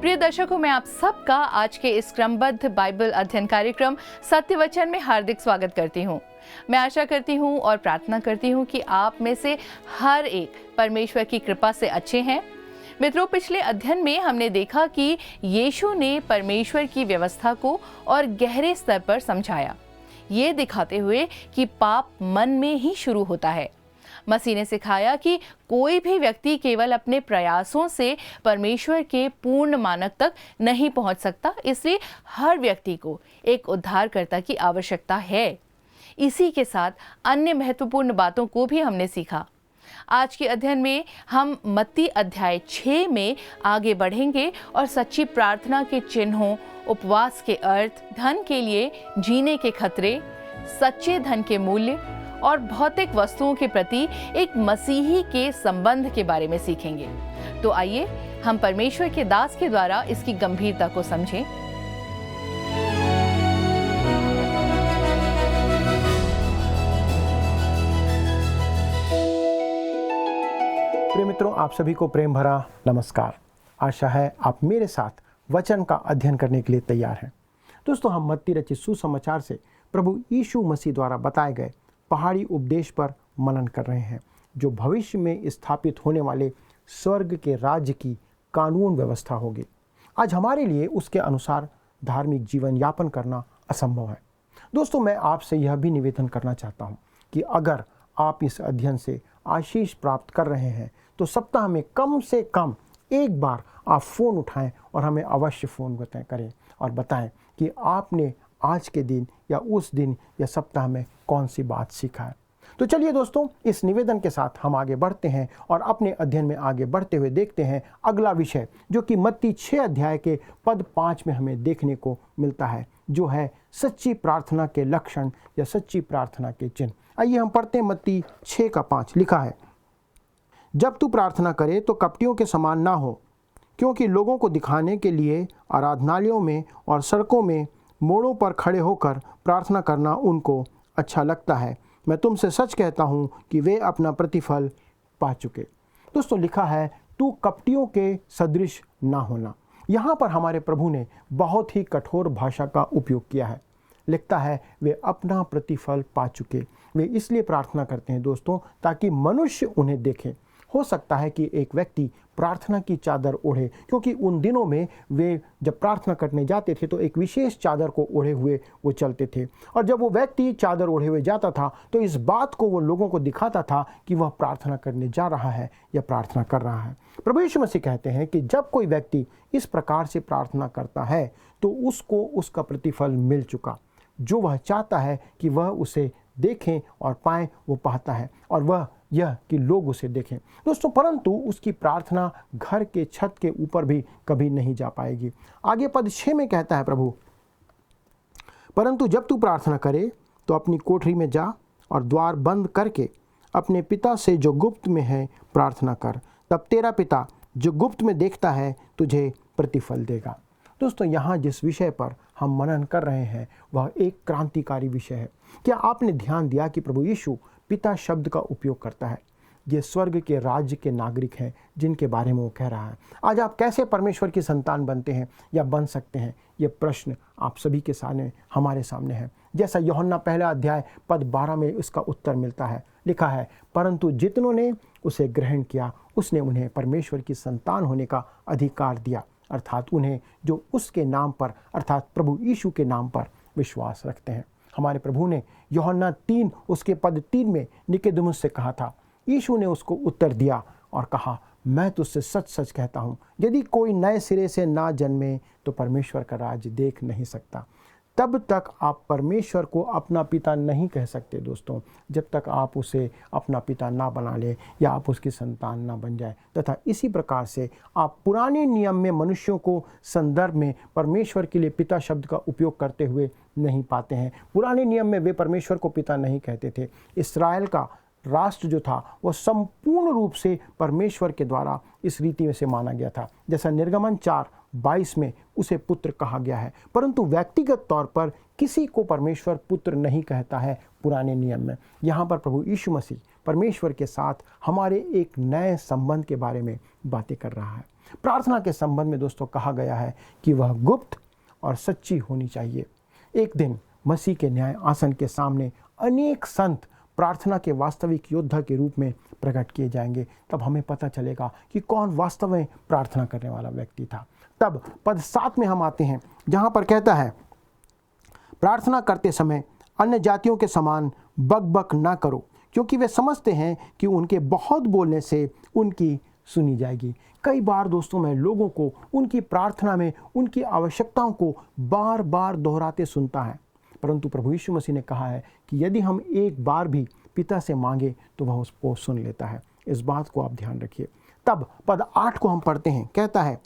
प्रिय दर्शकों, मैं आप सबका आज के इस क्रमबद्ध बाइबल अध्ययन कार्यक्रम सत्य वचन में हार्दिक स्वागत करती हूँ। मैं आशा करती हूँ और प्रार्थना करती हूँ कि आप में से हर एक परमेश्वर की कृपा से अच्छे हैं। मित्रों, पिछले अध्ययन में हमने देखा कि यीशु ने परमेश्वर की व्यवस्था को और गहरे स्तर पर समझाया, ये दिखाते हुए कि पाप मन में ही शुरू होता है। मसीह ने सिखाया कि कोई भी व्यक्ति केवल अपने प्रयासों से परमेश्वर के पूर्ण मानक तक नहीं पहुंच सकता, इसलिए हर व्यक्ति को एक उद्धारकर्ता की आवश्यकता है। इसी के साथ अन्य महत्वपूर्ण बातों को भी हमने सीखा। आज के अध्ययन में हम मत्ती अध्याय 6 में आगे बढ़ेंगे और सच्ची प्रार्थना के चिन्हों, उपवास के अर्थ, धन के लिए जीने के खतरे, सच्चे धन के मूल्य और भौतिक वस्तुओं के प्रति एक मसीही के संबंध के बारे में सीखेंगे। तो आइए हम परमेश्वर के दास के द्वारा इसकी गंभीरता को समझें। प्रिय मित्रों, आप सभी को प्रेम भरा नमस्कार। आशा है आप मेरे साथ वचन का अध्ययन करने के लिए तैयार हैं। दोस्तों, हम मत्ती रचित सुसमाचार से प्रभु यीशु मसीह द्वारा बताए गए पहाड़ी उपदेश पर मनन कर रहे हैं, जो भविष्य में स्थापित होने वाले स्वर्ग के राज्य की कानून व्यवस्था होगी। आज हमारे लिए उसके अनुसार धार्मिक जीवन यापन करना असंभव है। दोस्तों, मैं आपसे यह भी निवेदन करना चाहता हूं कि अगर आप इस अध्ययन से आशीष प्राप्त कर रहे हैं तो सप्ताह में कम से कम एक बार आप फ़ोन उठाएं और हमें अवश्य फ़ोन करें और बताएं कि आपने आज के दिन या उस दिन या सप्ताह में कौन सी बात सीखा है। तो चलिए दोस्तों, इस निवेदन के साथ हम आगे बढ़ते हैं और अपने अध्ययन में आगे बढ़ते हुए देखते हैं अगला विषय, जो कि मत्ती 6 अध्याय के पद 5 में हमें देखने को मिलता है, जो है सच्ची प्रार्थना के लक्षण या सच्ची प्रार्थना के चिन्ह। आइए हम पढ़ते हैं। मत्ती 6 का 5 लिखा है, जब तू प्रार्थना करे तो कपटियों के समान ना हो, क्योंकि लोगों को दिखाने के लिए आराधनालयों में और सड़कों में मोड़ों पर खड़े होकर प्रार्थना करना उनको अच्छा लगता है। मैं तुमसे सच कहता हूँ कि वे अपना प्रतिफल पा चुके। दोस्तों, लिखा है तू कपटियों के सदृश ना होना। यहाँ पर हमारे प्रभु ने बहुत ही कठोर भाषा का उपयोग किया है। लिखता है वे अपना प्रतिफल पा चुके। वे इसलिए प्रार्थना करते हैं दोस्तों, ताकि मनुष्य उन्हें देखे। हो सकता है कि एक व्यक्ति प्रार्थना की चादर ओढ़े, क्योंकि उन दिनों में वे जब प्रार्थना करने जाते थे तो एक विशेष चादर को ओढ़े हुए वो चलते थे, और जब वो व्यक्ति चादर ओढ़े हुए जाता था तो इस बात को वो लोगों को दिखाता था कि वह प्रार्थना करने जा रहा है या प्रार्थना कर रहा है। प्रभु यीशु मसीह कहते हैं कि जब कोई व्यक्ति इस प्रकार से प्रार्थना करता है तो उसको उसका प्रतिफल मिल चुका। जो वह चाहता है कि वह उसे देखें और पाएं, वो पाता है, और वह यह कि लोग उसे देखें दोस्तों। परंतु उसकी प्रार्थना घर के छत के ऊपर भी कभी नहीं जा पाएगी। आगे पद 6 में कहता है प्रभु, परंतु जब तू प्रार्थना करे तो अपनी कोठरी में जा और द्वार बंद करके अपने पिता से जो गुप्त में है प्रार्थना कर, तब तेरा पिता जो गुप्त में देखता है तुझे प्रतिफल देगा। दोस्तों, यहाँ जिस विषय पर हम मनन कर रहे हैं वह एक क्रांतिकारी विषय है। क्या आपने ध्यान दिया कि प्रभु यीशु पिता शब्द का उपयोग करता है? ये स्वर्ग के राज्य के नागरिक हैं जिनके बारे में वो कह रहा है। आज आप कैसे परमेश्वर की संतान बनते हैं या बन सकते हैं, ये प्रश्न आप सभी के सामने हमारे सामने है। जैसा यूहन्ना पहला अध्याय पद 12 में इसका उत्तर मिलता है। लिखा है, परंतु जितनों ने उसे ग्रहण किया उसने उन्हें परमेश्वर की संतान होने का अधिकार दिया, अर्थात उन्हें जो उसके नाम पर अर्थात प्रभु यीशु के नाम पर विश्वास रखते हैं। हमारे प्रभु ने यूहन्ना 3 उसके पद 3 में निकोदेमुस से कहा था। यीशु ने उसको उत्तर दिया और कहा, मैं तुझसे सच सच कहता हूँ, यदि कोई नए सिरे से ना जन्मे तो परमेश्वर का राज्य देख नहीं सकता। तब तक आप परमेश्वर को अपना पिता नहीं कह सकते दोस्तों, जब तक आप उसे अपना पिता ना बना ले या आप उसकी संतान ना बन जाए। तथा इसी प्रकार से आप पुराने नियम में मनुष्यों को संदर्भ में परमेश्वर के लिए पिता शब्द का उपयोग करते हुए नहीं पाते हैं। पुराने नियम में वे परमेश्वर को पिता नहीं कहते थे। इस्राएल का राष्ट्र जो था वह संपूर्ण रूप से परमेश्वर के द्वारा इस रीति में से माना गया था, जैसा निर्गमन 4:22 में उसे पुत्र कहा गया है। परंतु व्यक्तिगत तौर पर किसी को परमेश्वर पुत्र नहीं कहता है पुराने नियम में। यहाँ पर प्रभु यीशु मसीह परमेश्वर के साथ हमारे एक नए संबंध के बारे में बातें कर रहा है। प्रार्थना के संबंध में दोस्तों कहा गया है कि वह गुप्त और सच्ची होनी चाहिए। एक दिन मसीह के न्याय आसन के सामने अनेक संत प्रार्थना के वास्तविक योद्धा के रूप में प्रकट किए जाएंगे। तब हमें पता चलेगा कि कौन वास्तव में प्रार्थना करने वाला व्यक्ति था। तब पद 7 में हम आते हैं, जहाँ पर कहता है, प्रार्थना करते समय अन्य जातियों के समान बक ना करो, क्योंकि वे समझते हैं कि उनके बहुत बोलने से उनकी सुनी जाएगी। कई बार दोस्तों मैं लोगों को उनकी प्रार्थना में उनकी आवश्यकताओं को बार बार दोहराते सुनता है, परंतु प्रभु यीशु मसीह ने कहा है कि यदि हम एक बार भी पिता से मांगे तो वह उसको सुन लेता है। इस बात को आप ध्यान रखिए। तब पद 8 को हम पढ़ते हैं, कहता है,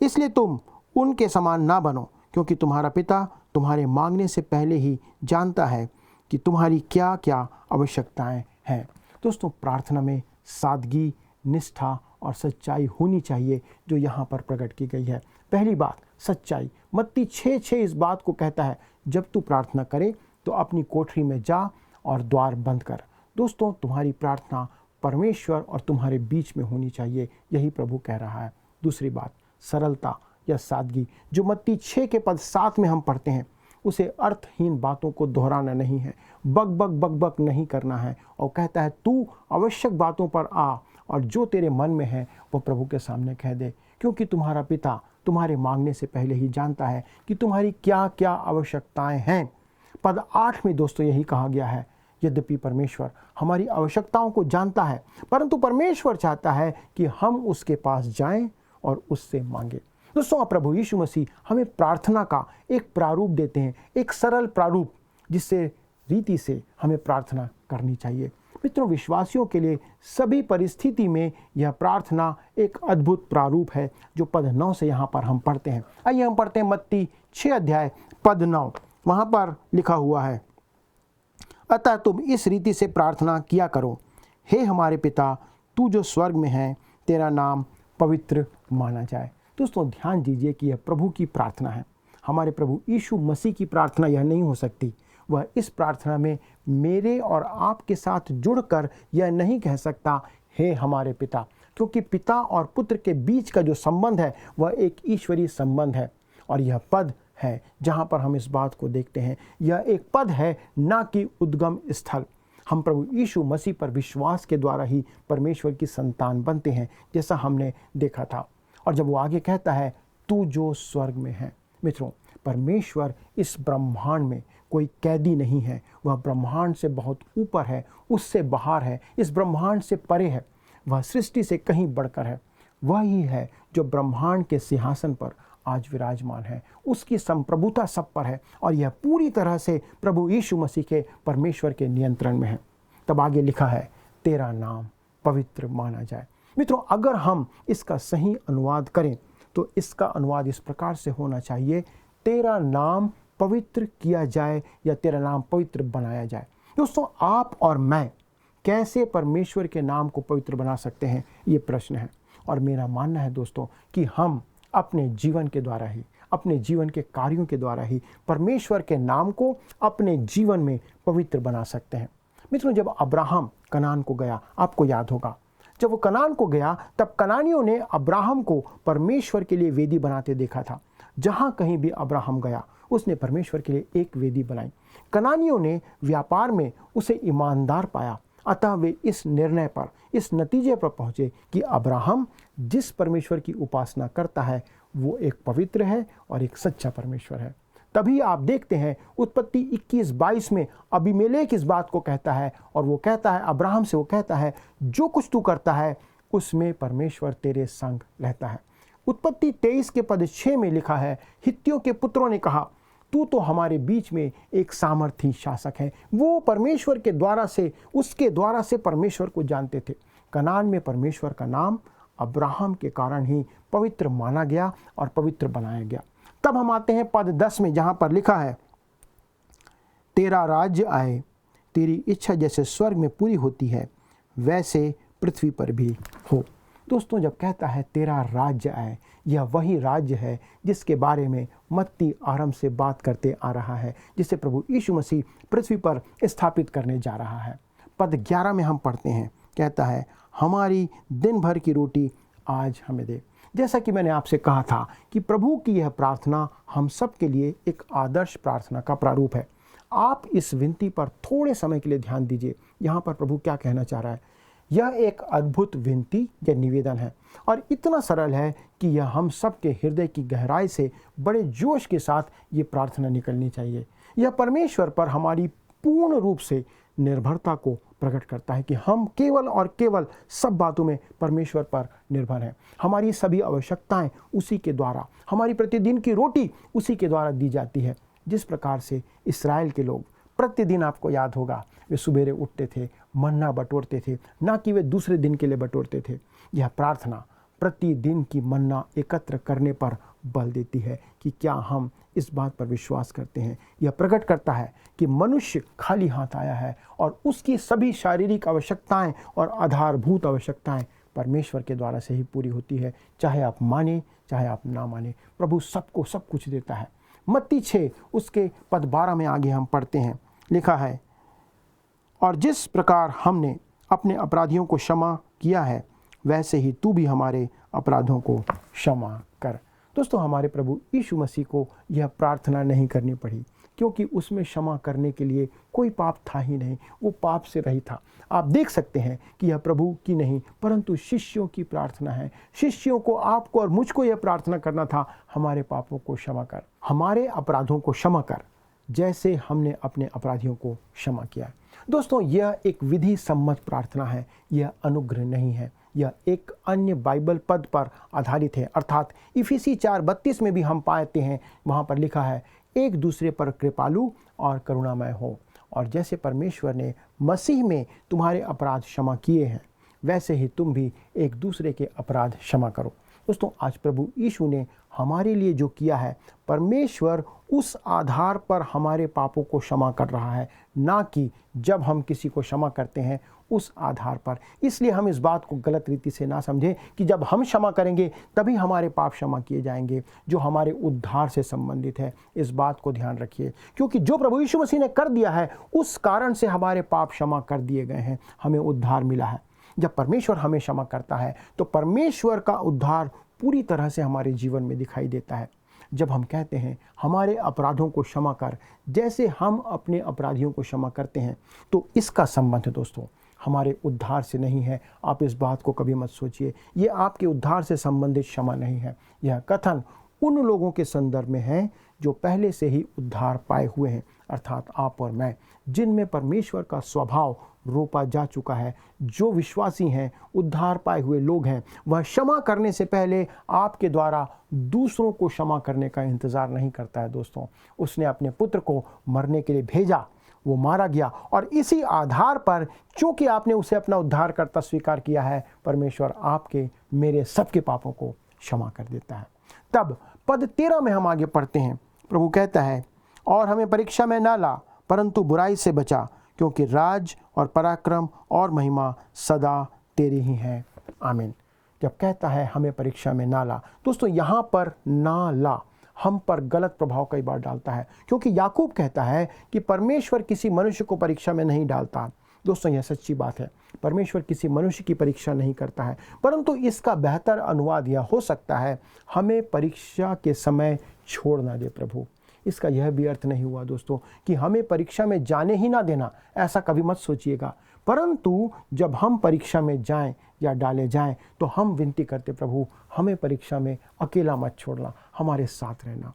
इसलिए तुम उनके समान ना बनो, क्योंकि तुम्हारा पिता तुम्हारे मांगने से पहले ही जानता है कि तुम्हारी क्या क्या आवश्यकताएं हैं। दोस्तों, प्रार्थना में सादगी, निष्ठा और सच्चाई होनी चाहिए, जो यहाँ पर प्रकट की गई है। पहली बात सच्चाई। मत्ती 6:6 इस बात को कहता है, जब तू प्रार्थना करे तो अपनी कोठरी में जा और द्वार बंद कर। दोस्तों, तुम्हारी प्रार्थना परमेश्वर और तुम्हारे बीच में होनी चाहिए, यही प्रभु कह रहा है। दूसरी बात सरलता या सादगी, जो मत्ती 6 के पद 7 में हम पढ़ते हैं, उसे अर्थहीन बातों को दोहराना नहीं है, बक नहीं करना है। और कहता है, तू आवश्यक बातों पर आ और जो तेरे मन में है वो प्रभु के सामने कह दे, क्योंकि तुम्हारा पिता तुम्हारे मांगने से पहले ही जानता है कि तुम्हारी क्या क्या आवश्यकताएं हैं। पद 8 में दोस्तों यही कहा गया है, यद्यपि परमेश्वर हमारी आवश्यकताओं को जानता है, परंतु परमेश्वर चाहता है कि हम उसके पास जाएं और उससे मांगे। दोस्तों, प्रभु यीशु मसीह हमें प्रार्थना का एक प्रारूप देते हैं, एक सरल प्रारूप, जिससे रीति से हमें प्रार्थना करनी चाहिए। मित्रों, विश्वासियों के लिए सभी परिस्थिति में यह प्रार्थना एक अद्भुत प्रारूप है, जो पद 9 से यहाँ पर हम पढ़ते हैं। आइए हम पढ़ते हैं मत्ती 6 अध्याय पद 9। वहाँ पर लिखा हुआ है, अतः तुम इस रीति से प्रार्थना किया करो, हे हमारे पिता, तू जो स्वर्ग में है, तेरा नाम पवित्र माना जाए। दोस्तों, ध्यान दीजिए कि यह प्रभु की प्रार्थना है। हमारे प्रभु यीशु मसीह की प्रार्थना यह नहीं हो सकती। वह इस प्रार्थना में मेरे और आपके साथ जुड़कर यह नहीं कह सकता, हे हमारे पिता, क्योंकि पिता और पुत्र के बीच का जो संबंध है वह एक ईश्वरीय संबंध है। और यह पद है जहाँ पर हम इस बात को देखते हैं, यह एक पद है, ना कि उद्गम स्थल। हम प्रभु यीशु मसीह पर विश्वास के द्वारा ही परमेश्वर की संतान बनते हैं, जैसा हमने देखा था। और जब वो आगे कहता है, तू जो स्वर्ग में है, मित्रों, परमेश्वर इस ब्रह्मांड में कोई कैदी नहीं है। वह ब्रह्मांड से बहुत ऊपर है, उससे बाहर है, इस ब्रह्मांड से परे है। वह सृष्टि से कहीं बढ़कर है। वह ही है जो ब्रह्मांड के सिंहासन पर आज विराजमान है। उसकी संप्रभुता सब पर है और यह पूरी तरह से प्रभु यीशु मसीह के परमेश्वर के नियंत्रण में है। तब आगे लिखा है, तेरा नाम पवित्र माना जाए। मित्रों, अगर हम इसका सही अनुवाद करें तो इसका अनुवाद इस प्रकार से होना चाहिए, तेरा नाम पवित्र किया जाए या तेरा नाम पवित्र बनाया जाए। दोस्तों, आप और मैं कैसे परमेश्वर के नाम को पवित्र बना सकते हैं, ये प्रश्न है। और मेरा मानना है दोस्तों कि हम अपने जीवन के द्वारा ही, अपने जीवन के कार्यों के द्वारा ही परमेश्वर के नाम को अपने जीवन में पवित्र बना सकते हैं। मित्रों, जब अब्राहम कनान को गया, आपको याद होगा, जब वो कनान को गया तब कनानियों ने अब्राहम को परमेश्वर के लिए वेदी बनाते देखा था। जहाँ कहीं भी अब्राहम गया उसने परमेश्वर के लिए एक वेदी बनाई। कनानियों ने व्यापार में उसे ईमानदार पाया, अतः वे इस निर्णय पर, इस नतीजे पर पहुँचे कि अब्राहम जिस परमेश्वर की उपासना करता है वो एक पवित्र है और एक सच्चा परमेश्वर है। तभी आप देखते हैं उत्पत्ति 21:22 में अबीमेलेक इस बात को कहता है और वो कहता है, अब्राहम से वो कहता है, जो कुछ तू करता है उसमें परमेश्वर तेरे संग रहता है। उत्पत्ति 23 के पद 6 में लिखा है, हित्तियों के पुत्रों ने कहा, तू तो हमारे बीच में एक सामर्थी शासक है। वो परमेश्वर के द्वारा से, उसके द्वारा से परमेश्वर को जानते थे। कनान में परमेश्वर का नाम अब्राहम के कारण ही पवित्र माना गया और पवित्र बनाया गया। तब हम आते हैं पद 10 में, जहाँ पर लिखा है, तेरा राज्य आए, तेरी इच्छा जैसे स्वर्ग में पूरी होती है वैसे पृथ्वी पर भी हो। दोस्तों, जब कहता है तेरा राज्य आए, यह वही राज्य है जिसके बारे में मत्ती आरंभ से बात करते आ रहा है, जिसे प्रभु यीशु मसीह पृथ्वी पर स्थापित करने जा रहा है। पद 11 में हम पढ़ते हैं, कहता है हमारी दिन भर की रोटी आज हमें दे। जैसा कि मैंने आपसे कहा था कि प्रभु की यह प्रार्थना हम सब के लिए एक आदर्श प्रार्थना का प्रारूप है। आप इस विनती पर थोड़े समय के लिए ध्यान दीजिए। यहाँ पर प्रभु क्या कहना चाह रहा है। यह एक अद्भुत विनती या निवेदन है और इतना सरल है कि यह हम सब के हृदय की गहराई से बड़े जोश के साथ ये प्रार्थना निकलनी चाहिए। यह परमेश्वर पर हमारी पूर्ण रूप से निर्भरता को प्रकट करता है कि हम केवल और केवल सब बातों में परमेश्वर पर निर्भर हैं। हमारी सभी आवश्यकताएं उसी के द्वारा, हमारी प्रतिदिन की रोटी उसी के द्वारा दी जाती है। जिस प्रकार से इस्राएल के लोग प्रतिदिन, आपको याद होगा, वे सुबेरे उठते थे, मन्ना बटोरते थे, ना कि वे दूसरे दिन के लिए बटोरते थे। यह प्रार्थना प्रतिदिन की मन्ना एकत्र करने पर बल देती है कि क्या हम इस बात पर विश्वास करते हैं। यह प्रकट करता है कि मनुष्य खाली हाथ आया है और उसकी सभी शारीरिक आवश्यकताएं और आधारभूत आवश्यकताएं परमेश्वर के द्वारा से ही पूरी होती है। चाहे आप माने चाहे आप ना माने, प्रभु सबको सब कुछ देता है। मत्ती 6 उसके पद 12 में आगे हम पढ़ते हैं, लिखा है और जिस प्रकार हमने अपने अपराधियों को क्षमा किया है वैसे ही तू भी हमारे अपराधों को क्षमा कर। दोस्तों, हमारे प्रभु यीशु मसीह को यह प्रार्थना नहीं करनी पड़ी क्योंकि उसमें क्षमा करने के लिए कोई पाप था ही नहीं, वो पाप से रहित था। आप देख सकते हैं कि यह प्रभु की नहीं परंतु शिष्यों की प्रार्थना है। शिष्यों को, आपको और मुझको यह प्रार्थना करना था, हमारे पापों को क्षमा कर, हमारे अपराधों को क्षमा कर, जैसे हमने अपने अपराधियों को क्षमा किया। दोस्तों, यह एक विधि सम्मत प्रार्थना है, यह अनुग्रह नहीं है। यह एक अन्य बाइबल पद पर आधारित है, अर्थात इफिसी 4:32 में भी हम पाते हैं, वहाँ पर लिखा है एक दूसरे पर कृपालु और करुणामय हो, और जैसे परमेश्वर ने मसीह में तुम्हारे अपराध क्षमा किए हैं वैसे ही तुम भी एक दूसरे के अपराध क्षमा करो। दोस्तों, आज प्रभु यीशु ने हमारे लिए जो किया है, परमेश्वर उस आधार पर हमारे पापों को क्षमा कर रहा है, ना कि जब हम किसी को क्षमा करते हैं उस आधार पर। इसलिए हम इस बात को गलत रीति से ना समझें कि जब हम क्षमा करेंगे तभी हमारे पाप क्षमा किए जाएंगे, जो हमारे उद्धार से संबंधित है। इस बात को ध्यान रखिए, क्योंकि जो प्रभु यीशु मसीह ने कर दिया है उस कारण से हमारे पाप क्षमा कर दिए गए हैं, हमें उद्धार मिला है। जब परमेश्वर हमें क्षमा करता है तो परमेश्वर का उद्धार पूरी तरह से हमारे जीवन में दिखाई देता है। जब हम कहते हैं हमारे अपराधों को क्षमा कर जैसे हम अपने अपराधियों को क्षमा करते हैं, तो इसका संबंध दोस्तों हमारे उद्धार से नहीं है। आप इस बात को कभी मत सोचिए, ये आपके उद्धार से संबंधित क्षमा नहीं है। यह कथन उन लोगों के संदर्भ में है जो पहले से ही उद्धार पाए हुए हैं, अर्थात आप और मैं, जिनमें परमेश्वर का स्वभाव रोपा जा चुका है। जो विश्वासी हैं, उद्धार पाए हुए लोग हैं, वह क्षमा करने से पहले आपके द्वारा दूसरों को क्षमा करने का इंतज़ार नहीं करता है। दोस्तों, उसने अपने पुत्र को मरने के लिए भेजा, वो मारा गया, और इसी आधार पर चूंकि आपने उसे अपना उद्धारकर्ता स्वीकार किया है, परमेश्वर आपके मेरे सबके पापों को क्षमा कर देता है। तब पद 13 में हम आगे पढ़ते हैं, प्रभु कहता है और हमें परीक्षा में ना ला परंतु बुराई से बचा, क्योंकि राज और पराक्रम और महिमा सदा तेरी ही है, आमीन। जब कहता है हमें परीक्षा में ना ला, दोस्तों यहाँ पर ना ला हम पर गलत प्रभाव कई बार डालता है, क्योंकि याकूब कहता है कि परमेश्वर किसी मनुष्य को परीक्षा में नहीं डालता। दोस्तों, यह सच्ची बात है, परमेश्वर किसी मनुष्य की परीक्षा नहीं करता है, परंतु इसका बेहतर अनुवाद यह हो सकता है हमें परीक्षा के समय छोड़ ना दे प्रभु। इसका यह भी अर्थ नहीं हुआ दोस्तों कि हमें परीक्षा में जाने ही ना देना, ऐसा कभी मत सोचिएगा। परंतु जब हम परीक्षा में जाएं या डाले जाएं तो हम विनती करते, प्रभु हमें परीक्षा में अकेला मत छोड़ना, हमारे साथ रहना।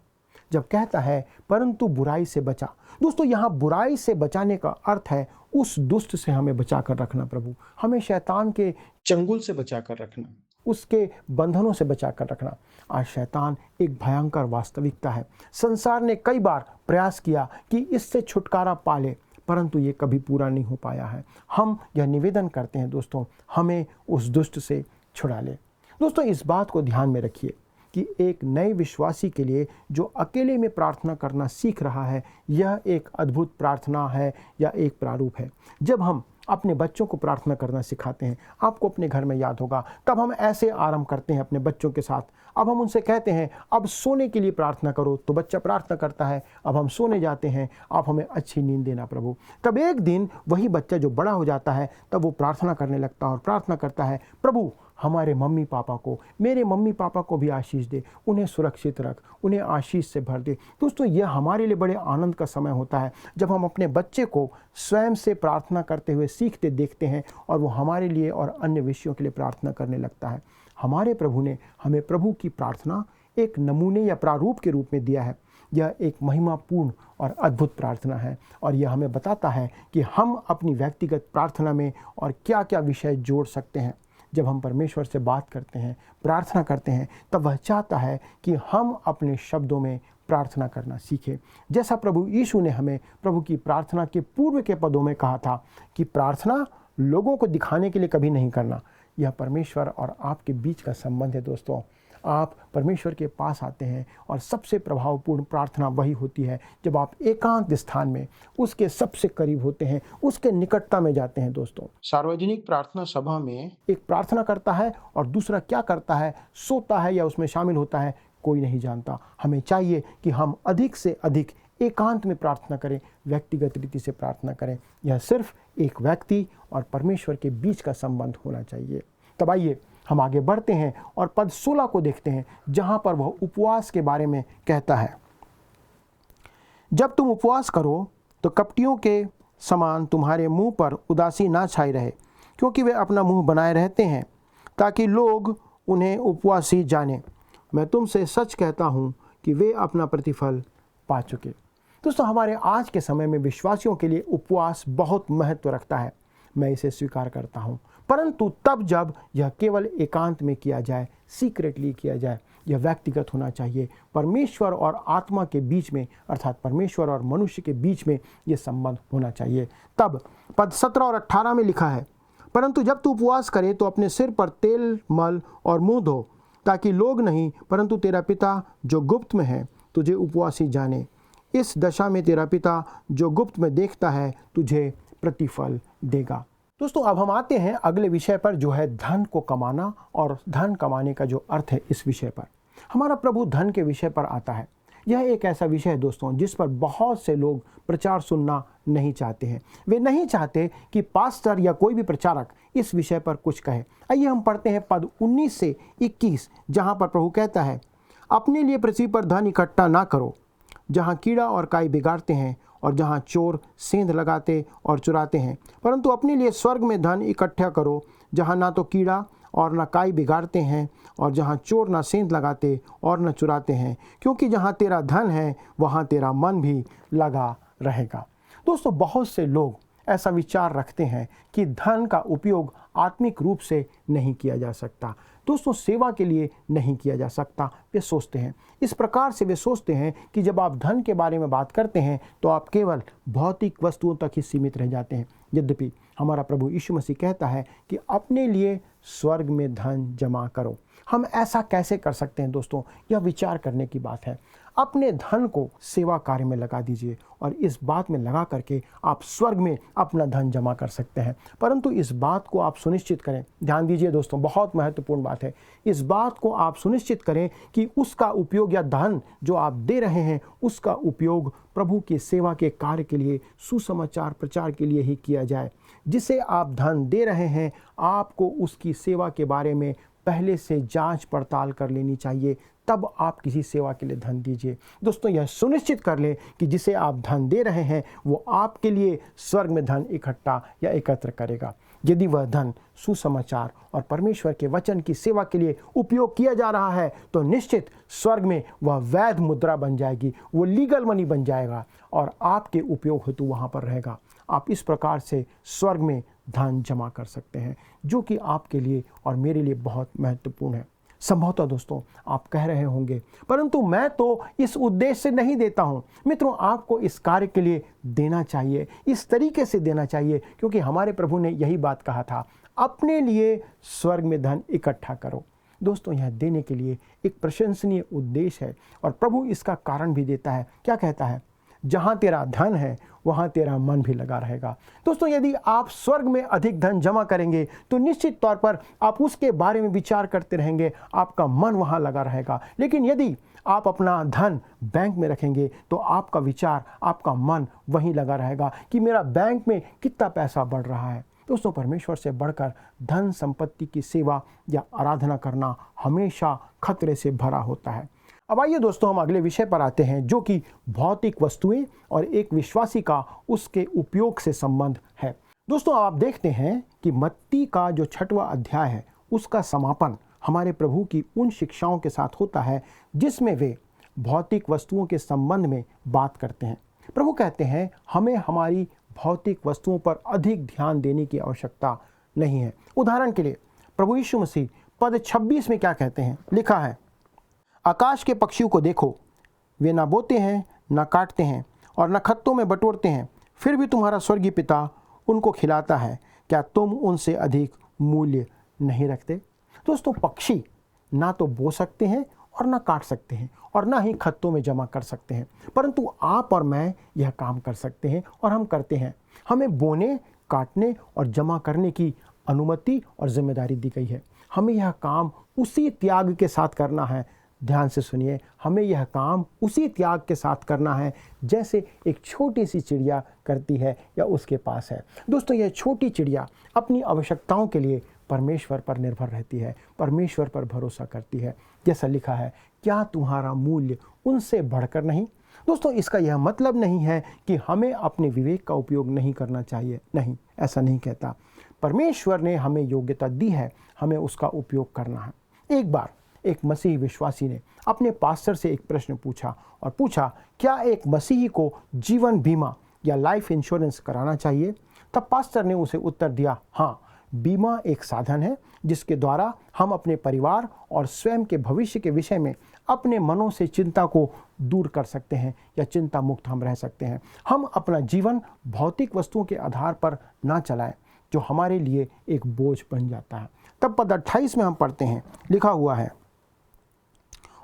जब कहता है परंतु बुराई से बचा, दोस्तों यहाँ बुराई से बचाने का अर्थ है उस दुष्ट से हमें बचा कर रखना प्रभु, हमें शैतान के चंगुल से बचा कर रखना, उसके बंधनों से बचा कर रखना। आज शैतान एक भयंकर वास्तविकता है। संसार ने कई बार प्रयास किया कि इससे छुटकारा पा ले, परंतु ये कभी पूरा नहीं हो पाया है। हम यह निवेदन करते हैं दोस्तों, हमें उस दुष्ट से छुड़ा ले। दोस्तों, इस बात को ध्यान में रखिए कि एक नए विश्वासी के लिए जो अकेले में प्रार्थना करना सीख रहा है, यह एक अद्भुत प्रार्थना है या एक प्रारूप है। जब हम अपने बच्चों को प्रार्थना करना सिखाते हैं। आपको अपने घर में याद होगा कब हम ऐसे आरंभ करते हैं अपने बच्चों के साथ। अब हम उनसे कहते हैं अब सोने के लिए प्रार्थना करो, तो बच्चा प्रार्थना करता है। अब हम सोने जाते हैं, आप हमें अच्छी नींद देना प्रभु। तब एक दिन वही बच्चा जो बड़ा हो जाता है तब वो प्रार्थना करने लगता है और प्रार्थना करता है, प्रभु हमारे मम्मी पापा को, मेरे मम्मी पापा को भी आशीष दे, उन्हें सुरक्षित रख, उन्हें आशीष से भर दे। दोस्तों यह हमारे लिए बड़े आनंद का समय होता है जब हम अपने बच्चे को स्वयं से प्रार्थना करते हुए सीखते देखते हैं और वो हमारे लिए और अन्य विषयों के लिए प्रार्थना करने लगता है। हमारे प्रभु ने हमें प्रभु की प्रार्थना एक नमूने या प्रारूप के रूप में दिया है। यह एक महिमापूर्ण और अद्भुत प्रार्थना है और यह हमें बताता है कि हम अपनी व्यक्तिगत प्रार्थना में और क्या क्या विषय जोड़ सकते हैं। जब हम परमेश्वर से बात करते हैं, प्रार्थना करते हैं, तब वह चाहता है कि हम अपने शब्दों में प्रार्थना करना सीखें। जैसा प्रभु यीशु ने हमें प्रभु की प्रार्थना के पूर्व के पदों में कहा था कि प्रार्थना लोगों को दिखाने के लिए कभी नहीं करना। यह परमेश्वर और आपके बीच का संबंध है। दोस्तों आप परमेश्वर के पास आते हैं और सबसे प्रभावपूर्ण प्रार्थना वही होती है जब आप एकांत स्थान में उसके सबसे करीब होते हैं, उसके निकटता में जाते हैं। दोस्तों सार्वजनिक प्रार्थना सभा में एक प्रार्थना करता है और दूसरा क्या करता है, सोता है या उसमें शामिल होता है, कोई नहीं जानता। हमें चाहिए कि हम अधिक से अधिक एकांत में प्रार्थना करें, व्यक्तिगत रीति से प्रार्थना करें। यह सिर्फ एक व्यक्ति और परमेश्वर के बीच का संबंध होना चाहिए। तब आइए हम आगे बढ़ते हैं और पद 16 को देखते हैं जहां पर वह उपवास के बारे में कहता है। जब तुम उपवास करो तो कपटियों के समान तुम्हारे मुंह पर उदासी ना छाई रहे, क्योंकि वे अपना मुंह बनाए रहते हैं ताकि लोग उन्हें उपवासी जाने। मैं तुमसे सच कहता हूं कि वे अपना प्रतिफल पा चुके। दोस्तों हमारे आज के समय में विश्वासियों के लिए उपवास बहुत महत्व रखता है। मैं इसे स्वीकार करता हूं, परंतु तब जब यह केवल एकांत में किया जाए, सीक्रेटली किया जाए। यह व्यक्तिगत होना चाहिए, परमेश्वर और आत्मा के बीच में, अर्थात परमेश्वर और मनुष्य के बीच में यह संबंध होना चाहिए। तब पद 17 और 18 में लिखा है, परंतु जब तू उपवास करे तो अपने सिर पर तेल मल और मुंह धो, ताकि लोग नहीं परंतु तेरा पिता जो गुप्त में है तुझे उपवासी जाने। इस दशा में तेरा पिता जो गुप्त में देखता है तुझे प्रतिफल देगा। दोस्तों अब हम आते हैं अगले विषय पर, जो है धन को कमाना और धन कमाने का जो अर्थ है इस विषय पर। हमारा प्रभु धन के विषय पर आता है। यह एक ऐसा विषय है दोस्तों जिस पर बहुत से लोग प्रचार सुनना नहीं चाहते हैं। वे नहीं चाहते कि पास्टर या कोई भी प्रचारक इस विषय पर कुछ कहे। आइए हम पढ़ते हैं पद 19 से 21, जहाँ पर प्रभु कहता है, अपने लिए पृथ्वी पर धन इकट्ठा ना करो, जहाँ कीड़ा और काई बिगाड़ते हैं और जहाँ चोर सेंध लगाते और चुराते हैं, परंतु अपने लिए स्वर्ग में धन इकट्ठा करो, जहाँ ना तो कीड़ा और न काई बिगाड़ते हैं और जहाँ चोर न सेंध लगाते और न चुराते हैं, क्योंकि जहाँ तेरा धन है वहाँ तेरा मन भी लगा रहेगा। दोस्तों बहुत से लोग ऐसा विचार रखते हैं कि धन का उपयोग आत्मिक रूप से नहीं किया जा सकता। दोस्तों सेवा के लिए नहीं किया जा सकता। वे सोचते हैं इस प्रकार से, वे सोचते हैं कि जब आप धन के बारे में बात करते हैं तो आप केवल भौतिक वस्तुओं तक ही सीमित रह जाते हैं। यद्यपि हमारा प्रभु यीशु मसीह कहता है कि अपने लिए स्वर्ग में धन जमा करो। हम ऐसा कैसे कर सकते हैं दोस्तों? यह विचार करने की बात है। अपने धन को सेवा कार्य में लगा दीजिए और इस बात में लगा करके आप स्वर्ग में अपना धन जमा कर सकते हैं। परंतु इस बात को आप सुनिश्चित करें, ध्यान दीजिए दोस्तों, बहुत महत्वपूर्ण बात है। इस बात को आप सुनिश्चित करें कि उसका उपयोग या धन जो आप दे रहे हैं उसका उपयोग प्रभु की सेवा के कार्य के लिए, सुसमाचार प्रचार के लिए ही किया जाए। जिसे आप धन दे रहे हैं आपको उसकी सेवा के बारे में पहले से जांच पड़ताल कर लेनी चाहिए, तब आप किसी सेवा के लिए धन दीजिए। दोस्तों यह सुनिश्चित कर लें कि जिसे आप धन दे रहे हैं वो आपके लिए स्वर्ग में धन इकट्ठा या एकत्र करेगा। यदि वह धन सुसमाचार और परमेश्वर के वचन की सेवा के लिए उपयोग किया जा रहा है तो निश्चित स्वर्ग में वह वैध मुद्रा बन जाएगी, वो लीगल मनी बन जाएगा और आपके उपयोग हेतु वहाँ पर रहेगा। आप इस प्रकार से स्वर्ग में धन जमा कर सकते हैं, जो कि आपके लिए और मेरे लिए बहुत महत्वपूर्ण है। संभवतः दोस्तों आप कह रहे होंगे, परंतु मैं तो इस उद्देश्य से नहीं देता हूं। मित्रों आपको इस कार्य के लिए देना चाहिए, इस तरीके से देना चाहिए, क्योंकि हमारे प्रभु ने यही बात कहा था, अपने लिए स्वर्ग में धन इकट्ठा करो। दोस्तों यह देने के लिए एक प्रशंसनीय उद्देश्य है और प्रभु इसका कारण भी देता है। क्या कहता है? जहाँ तेरा धन है वहाँ तेरा मन भी लगा रहेगा। दोस्तों, यदि आप स्वर्ग में अधिक धन जमा करेंगे तो निश्चित तौर पर आप उसके बारे में विचार करते रहेंगे, आपका मन वहाँ लगा रहेगा। लेकिन यदि आप अपना धन बैंक में रखेंगे तो आपका विचार, आपका मन वहीं लगा रहेगा कि मेरा बैंक में कितना पैसा बढ़ रहा है। दोस्तों, परमेश्वर से बढ़कर धन संपत्ति की सेवा या आराधना करना हमेशा खतरे से भरा होता है। अब आइए दोस्तों, हम अगले विषय पर आते हैं, जो कि भौतिक वस्तुएं और एक विश्वासी का उसके उपयोग से संबंध है। दोस्तों, आप देखते हैं कि मत्ती का जो 6वां अध्याय है उसका समापन हमारे प्रभु की उन शिक्षाओं के साथ होता है जिसमें वे भौतिक वस्तुओं के संबंध में बात करते हैं। प्रभु कहते हैं हमें हमारी भौतिक वस्तुओं पर अधिक ध्यान देने की आवश्यकता नहीं है। उदाहरण के लिए प्रभु यीशु मसीह पद 26 में क्या कहते हैं? लिखा है, आकाश के पक्षियों को देखो, वे ना बोते हैं, ना काटते हैं और न खत्तों में बटोरते हैं, फिर भी तुम्हारा स्वर्गीय पिता उनको खिलाता है। क्या तुम उनसे अधिक मूल्य नहीं रखते? दोस्तों, पक्षी ना तो बो सकते हैं और ना काट सकते हैं और ना ही खत्तों में जमा कर सकते हैं, परंतु आप और मैं यह काम कर सकते हैं और हम करते हैं। हमें बोने, काटने और जमा करने की अनुमति और जिम्मेदारी दी गई है। हमें यह काम उसी त्याग के साथ करना है। ध्यान से सुनिए, हमें यह काम उसी त्याग के साथ करना है जैसे एक छोटी सी चिड़िया करती है या उसके पास है। दोस्तों, यह छोटी चिड़िया अपनी आवश्यकताओं के लिए परमेश्वर पर निर्भर रहती है, परमेश्वर पर भरोसा करती है। जैसा लिखा है, क्या तुम्हारा मूल्य उनसे बढ़कर नहीं? दोस्तों, इसका यह मतलब नहीं है कि हमें अपने विवेक का उपयोग नहीं करना चाहिए। नहीं, ऐसा नहीं कहता। परमेश्वर ने हमें योग्यता दी है, हमें उसका उपयोग करना है। एक बार एक मसीही विश्वासी ने अपने पास्टर से एक प्रश्न पूछा और पूछा, क्या एक मसीही को जीवन बीमा या लाइफ इंश्योरेंस कराना चाहिए? तब पास्टर ने उसे उत्तर दिया, हाँ, बीमा एक साधन है जिसके द्वारा हम अपने परिवार और स्वयं के भविष्य के विषय में अपने मनों से चिंता को दूर कर सकते हैं या चिंता मुक्त हम रह सकते हैं। हम अपना जीवन भौतिक वस्तुओं के आधार पर ना चलाएं जो हमारे लिए एक बोझ बन जाता है। तब पद 28 में हम पढ़ते हैं, लिखा हुआ है,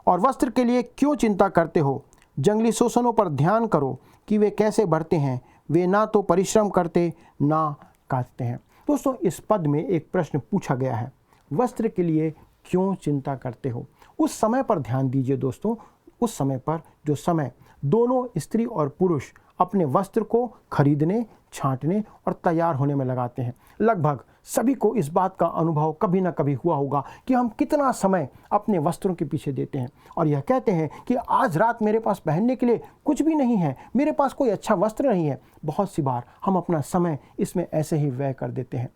और वस्त्र के लिए क्यों चिंता करते हो? जंगली शोषणों पर ध्यान करो कि वे कैसे बढ़ते हैं, वे ना तो परिश्रम करते ना काटते हैं। दोस्तों, इस पद में एक प्रश्न पूछा गया है, वस्त्र के लिए क्यों चिंता करते हो? उस समय पर ध्यान दीजिए दोस्तों, उस समय पर जो समय दोनों स्त्री और पुरुष अपने वस्त्र को खरीदने, छांटने और तैयार होने में लगाते हैं। लगभग सभी को इस बात का अनुभव कभी ना कभी हुआ होगा कि हम कितना समय अपने वस्त्रों के पीछे देते हैं और यह कहते हैं कि आज रात मेरे पास पहनने के लिए कुछ भी नहीं है, मेरे पास कोई अच्छा वस्त्र नहीं है। बहुत सी बार हम अपना समय इसमें ऐसे ही व्यय कर देते हैं।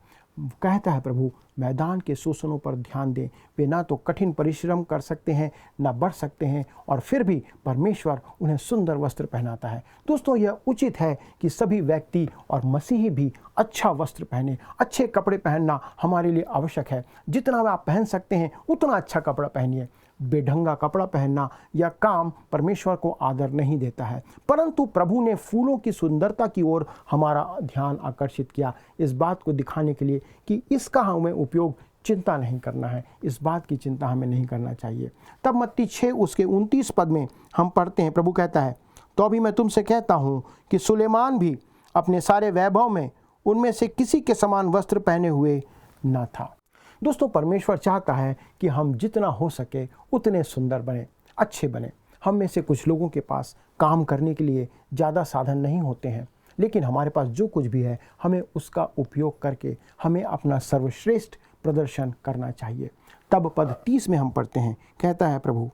कहता है प्रभु, मैदान के शोषणों पर ध्यान दें, वे ना तो कठिन परिश्रम कर सकते हैं, ना बढ़ सकते हैं, और फिर भी परमेश्वर उन्हें सुंदर वस्त्र पहनाता है। दोस्तों, यह उचित है कि सभी व्यक्ति और मसीही भी अच्छा वस्त्र पहने। अच्छे कपड़े पहनना हमारे लिए आवश्यक है। जितना आप पहन सकते हैं उतना अच्छा कपड़ा पहनिए। बेढंगा कपड़ा पहनना या काम परमेश्वर को आदर नहीं देता है। परंतु प्रभु ने फूलों की सुंदरता की ओर हमारा ध्यान आकर्षित किया, इस बात को दिखाने के लिए कि इसका हमें उपयोग चिंता नहीं करना है, इस बात की चिंता हमें नहीं करना चाहिए। तब मत्ती 6 उसके 29 पद में हम पढ़ते हैं, प्रभु कहता है, तो अभी मैं तुमसे कहता हूँ कि सुलेमान भी अपने सारे वैभव में उनमें से किसी के समान वस्त्र पहने हुए न था। दोस्तों, परमेश्वर चाहता है कि हम जितना हो सके उतने सुंदर बने, अच्छे बने। हम में से कुछ लोगों के पास काम करने के लिए ज़्यादा साधन नहीं होते हैं, लेकिन हमारे पास जो कुछ भी है हमें उसका उपयोग करके हमें अपना सर्वश्रेष्ठ प्रदर्शन करना चाहिए। तब पद 30 में हम पढ़ते हैं, कहता है प्रभु,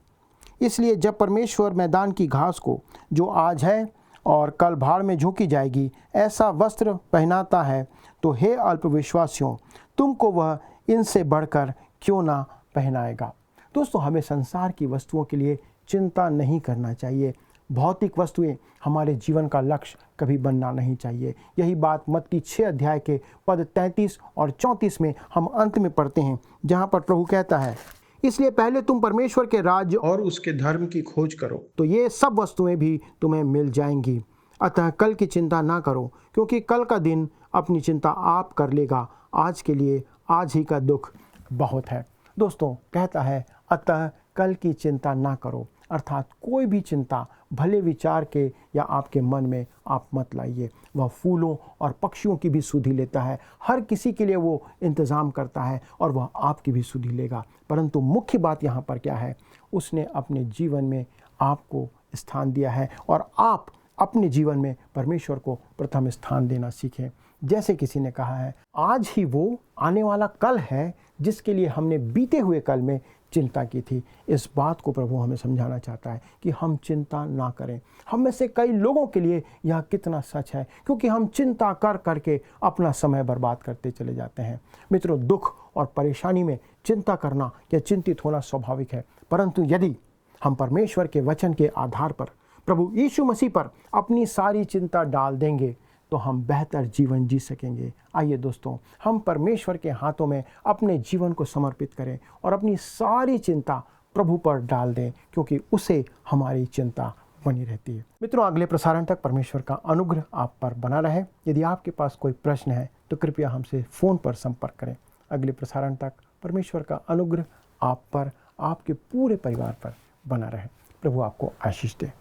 इसलिए जब परमेश्वर मैदान की घास को जो आज है और कल भाड़ में झोंकी जाएगी ऐसा वस्त्र पहनाता है, तो हे अल्पविश्वासियों, तुमको वह इनसे बढ़कर क्यों ना पहनाएगा। दोस्तों, हमें संसार की वस्तुओं के लिए चिंता नहीं करना चाहिए। भौतिक वस्तुएं हमारे जीवन का लक्ष्य कभी बनना नहीं चाहिए। यही बात मत्ती 6 अध्याय के पद 33 और 34 में हम अंत में पढ़ते हैं, जहां पर प्रभु कहता है, इसलिए पहले तुम परमेश्वर के राज्य और उसके धर्म की खोज करो, तो ये सब वस्तुएं भी तुम्हें मिल जाएंगी। अतः कल की चिंता ना करो, क्योंकि कल का दिन अपनी चिंता आप कर लेगा। आज के लिए आज ही का दुख बहुत है। दोस्तों, कहता है, अतः कल की चिंता ना करो। अर्थात कोई भी चिंता भले विचार के या आपके मन में आप मत लाइए। वह फूलों और पक्षियों की भी सुधि लेता है, हर किसी के लिए वो इंतज़ाम करता है और वह आपकी भी सुधि लेगा। परंतु मुख्य बात यहाँ पर क्या है, उसने अपने जीवन में आपको स्थान दिया है और आप अपने जीवन में परमेश्वर को प्रथम स्थान देना सीखें। जैसे किसी ने कहा है, आज ही वो आने वाला कल है जिसके लिए हमने बीते हुए कल में चिंता की थी। इस बात को प्रभु हमें समझाना चाहता है कि हम चिंता ना करें। हम में से कई लोगों के लिए यह कितना सच है, क्योंकि हम चिंता कर करके अपना समय बर्बाद करते चले जाते हैं। मित्रों, दुख और परेशानी में चिंता करना या चिंतित होना स्वाभाविक है, परंतु यदि हम परमेश्वर के वचन के आधार पर प्रभु यीशु मसीह पर अपनी सारी चिंता डाल देंगे तो हम बेहतर जीवन जी सकेंगे। आइए दोस्तों, हम परमेश्वर के हाथों में अपने जीवन को समर्पित करें और अपनी सारी चिंता प्रभु पर डाल दें, क्योंकि उसे हमारी चिंता बनी रहती है। मित्रों, अगले प्रसारण तक परमेश्वर का अनुग्रह आप पर बना रहे। यदि आपके पास कोई प्रश्न है तो कृपया हमसे फ़ोन पर संपर्क करें। अगले प्रसारण तक परमेश्वर का अनुग्रह आप पर, आपके पूरे परिवार पर बना रहे। प्रभु आपको आशीष दे।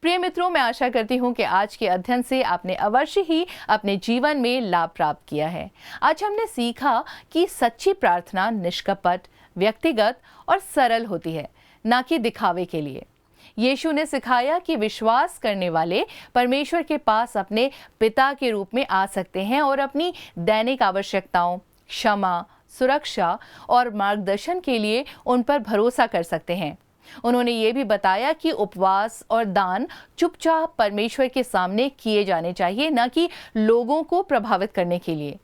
प्रिय मित्रों, मैं आशा करती हूँ कि आज के अध्ययन से आपने अवश्य ही अपने जीवन में लाभ प्राप्त किया है। आज हमने सीखा कि सच्ची प्रार्थना निष्कपट, व्यक्तिगत और सरल होती है, ना कि दिखावे के लिए। यीशु ने सिखाया कि विश्वास करने वाले परमेश्वर के पास अपने पिता के रूप में आ सकते हैं और अपनी दैनिक आवश्यकताओं, क्षमा, सुरक्षा और मार्गदर्शन के लिए उन पर भरोसा कर सकते हैं। उन्होंने ये भी बताया कि उपवास और दान चुपचाप परमेश्वर के सामने किए जाने चाहिए, न कि लोगों को प्रभावित करने के लिए।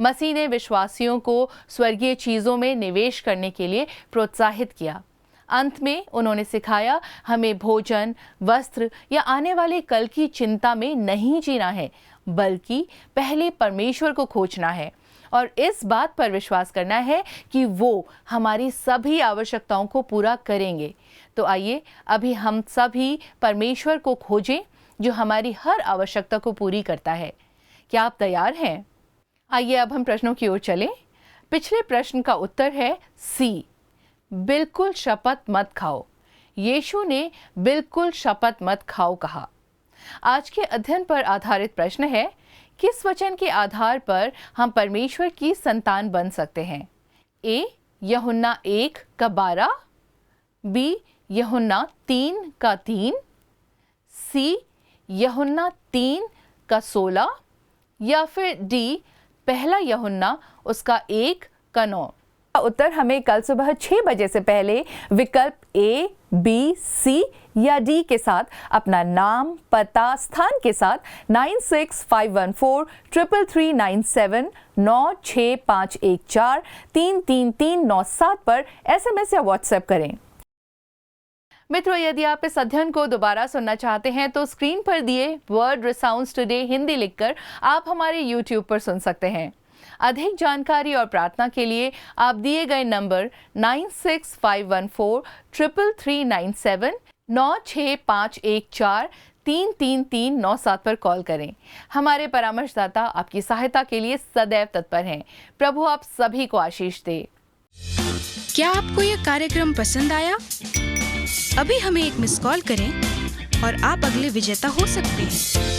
मसीह ने विश्वासियों को स्वर्गीय चीज़ों में निवेश करने के लिए प्रोत्साहित किया। अंत में उन्होंने सिखाया, हमें भोजन, वस्त्र या आने वाले कल की चिंता में नहीं जीना है, बल्कि पहले परमेश्वर को खोजना है और इस बात पर विश्वास करना है कि वो हमारी सभी आवश्यकताओं को पूरा करेंगे। तो आइए अभी हम सभी परमेश्वर को खोजें जो हमारी हर आवश्यकता को पूरी करता है। क्या आप तैयार हैं? आइए अब हम प्रश्नों की ओर चलें। पिछले प्रश्न का उत्तर है सी, बिल्कुल शपथ मत खाओ। यीशु ने बिल्कुल शपथ मत खाओ कहा। आज के अध्ययन पर आधारित प्रश्न है, किस वचन के आधार पर हम परमेश्वर की संतान बन सकते हैं? ए, यूहन्ना 1:12, बी, यूहन्ना 3:3, सी, यूहन्ना 3:16 या फिर डी, पहला यूहन्ना 1:9। उत्तर हमें कल सुबह 6 बजे से पहले विकल्प ए, बी, सी या डी के साथ अपना नाम, पता, स्थान के साथ 9651433397 96514 33397 पर SMS या WhatsApp करें। मित्रों, यदि आप इस अध्ययन को दोबारा सुनना चाहते हैं तो स्क्रीन पर दिए वर्ड रिसाउंड्स टुडे हिंदी लिखकर आप हमारे YouTube पर सुन सकते हैं। अधिक जानकारी और प्रार्थना के लिए आप दिए गए नंबर 9651433397 96514 33397 पर कॉल करें। हमारे परामर्शदाता आपकी सहायता के लिए सदैव तत्पर हैं। प्रभु आप सभी को आशीष दे। क्या आपको यह कार्यक्रम पसंद आया? अभी हमें एक मिस कॉल करें और आप अगले विजेता हो सकते हैं।